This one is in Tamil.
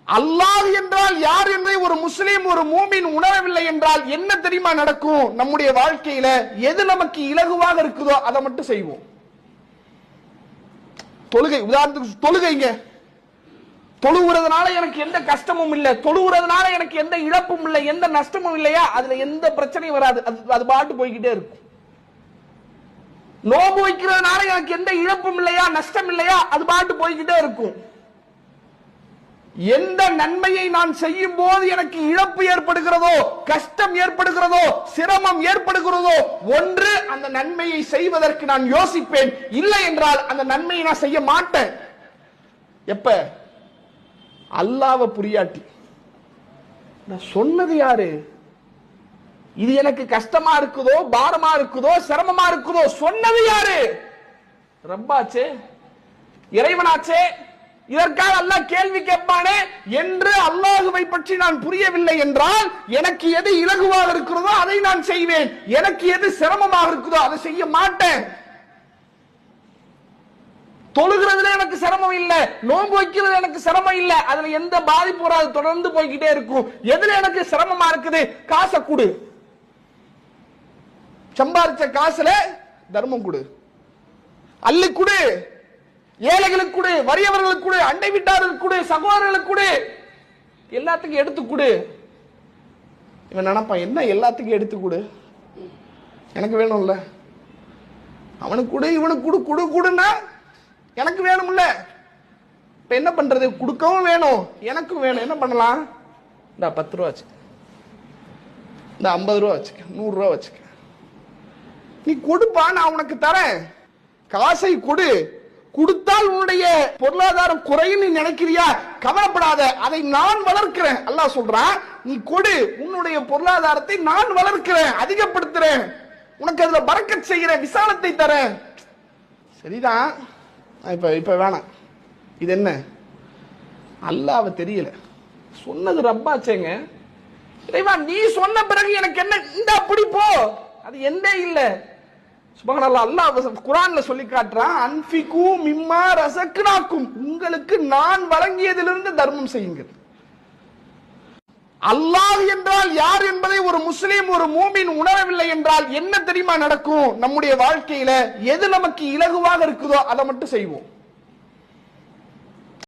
அல்லாஹ் என்றால் யார் என்பதை ஒரு முஸ்லீம் ஒரு மூமின் உணரவில்லை என்றால் என்ன தெரியுமா நடக்கும்? நம்முடைய வாழ்க்கையில எது நமக்கு இலகுவாக இருக்குதோ அதை மட்டும் செய்வோம். தொழுகை, உதாரணத்துக்கு தொழுகைங்க, தொழுகிறதுனால எனக்கு எந்த கஷ்டமும் இல்லை, தொழுகிறதுனால எனக்கு எந்த இழப்பும் இல்லை, எந்த நஷ்டமும் இல்லையா, அதுல எந்த பிரச்சனையும் வராது, அது பாட்டு போய்கிட்டே இருக்கும். நோம்பு வைக்கிறதுனால எனக்கு எந்த இழப்பும் இல்லையா, நஷ்டம் இல்லையா, அது பாட்டு போய்கிட்டே இருக்கும். எந்த நன்மையை நான் செய்யும் போது எனக்கு இழப்பு ஏற்படுகிறதோ, கஷ்டம் ஏற்படுகிறதோ, சிரமம் ஏற்படுகிறதோ, ஒன்று அந்த நன்மையை செய்வதற்கு நான் யோசிப்பேன், இல்லை என்றால் அந்த நன்மையை நான் செய்ய மாட்டேன். எப்ப? அல்லாஹ்வை புரியாட்டி. நான் சொன்னது யாரு? இது எனக்கு கஷ்டமா இருக்குதோ, பாரமா இருக்குதோ, சிரமமா இருக்குதோ, சொன்னது யாரு? ரப்பாச்சே, இறைவனாச்சே. இதற்காக அல்லாஹ் கேள்வி கேட்பானே என்று அல்லாஹுவை பற்றி நான் புரியவில்லை என்றால் எனக்கு எது இலகுவாக இருக்கிறதோ அதை நான் செய்வேன், எனக்கு எது சிரமமாக இருக்குதோ அதை செய்ய மாட்டேன். தொழுகிறதுல எனக்கு சிரமம் இல்ல, நோன்பு வைக்கிறது எனக்கு சிரமம் இல்ல, அதுல எந்த பாதிப்பு வராது, தொடர்ந்து போய்கிட்டே இருக்கும். எதுல எனக்கு சிரமமா இருக்குது? காசை கொடு, சம்பாதிச்ச காசுல தர்மம் கொடு, அள்ளி கொடு, ஏழைகளுக்கு கொடு, வறியவர்களுக்கு கொடு, அண்டை வீட்டார்களுக்கு கொடு, சகோதரர்களுக்கு கொடு, எல்லாத்துக்கும் எடுத்து கொடு. இவன் நினைப்பான், என்ன எல்லாத்துக்கும் எடுத்து கொடு, எனக்கு வேணும்ல, அவனுக்கு கொடு, இவனுக்கு கொடு, கொடு கொடுன்னா எனக்கு வேணும்ல. இப்ப என்ன பண்றது? கொடுக்கவும் வேணும், எனக்கும் வேணும். என்ன பண்ணலாம்? இந்த 10 ரூபா வச்சுக்க, இந்த 50 ரூபா வச்சுக்க, 100 ரூபா வச்சுக்க, நீ கொடுப்பா, நான் உனக்கு தரேன். காசை கொடு, கொடுத்தால் உன்னுடைய பொருளாதாரம் குறையும் நீ நினைக்கிறியா? கவலைப்படாத, அதை நான் வளர்க்கிறேன். அல்லாஹ் சொல்றான், நீ கொடு, உன்னுடைய பொருளாதாரத்தை நான் வளர்க்கிறேன், அதிகப்படுத்துறேன், உனக்கு அதுல பரக்கத் செய்கிறேன், விசாலத்தை தரேன். சரிதான், இப்ப வேணாம். இது என்ன? அல்லாஹ்வை தெரியல, சொன்னது ரப்பாச்சேங்க. இறைவா, நீ சொன்ன பிறகு எனக்கு என்ன? இந்த அப்படி போ, அது எந்த இல்ல. சுப்ஹானல்லாஹ், அல்லாஹ் குர்ஆன்ல சொல்லி காட்டுறான், அன்ஃபிகு மிம்மா ரஸக்னாக்கும், உங்களுக்கு நான் வழங்கியதிலிருந்து தர்மம் செய்யுங்கள். அல்லாஹ் என்றால் யார் என்பதை ஒரு முஸ்லீம் ஒரு மூமின் உணரவில்லை என்றால் என்ன தெரியுமா நடக்கும்? நம்முடைய வாழ்க்கையில எது நமக்கு இலகுவாக இருக்குதோ அதை மட்டும் செய்வோம்.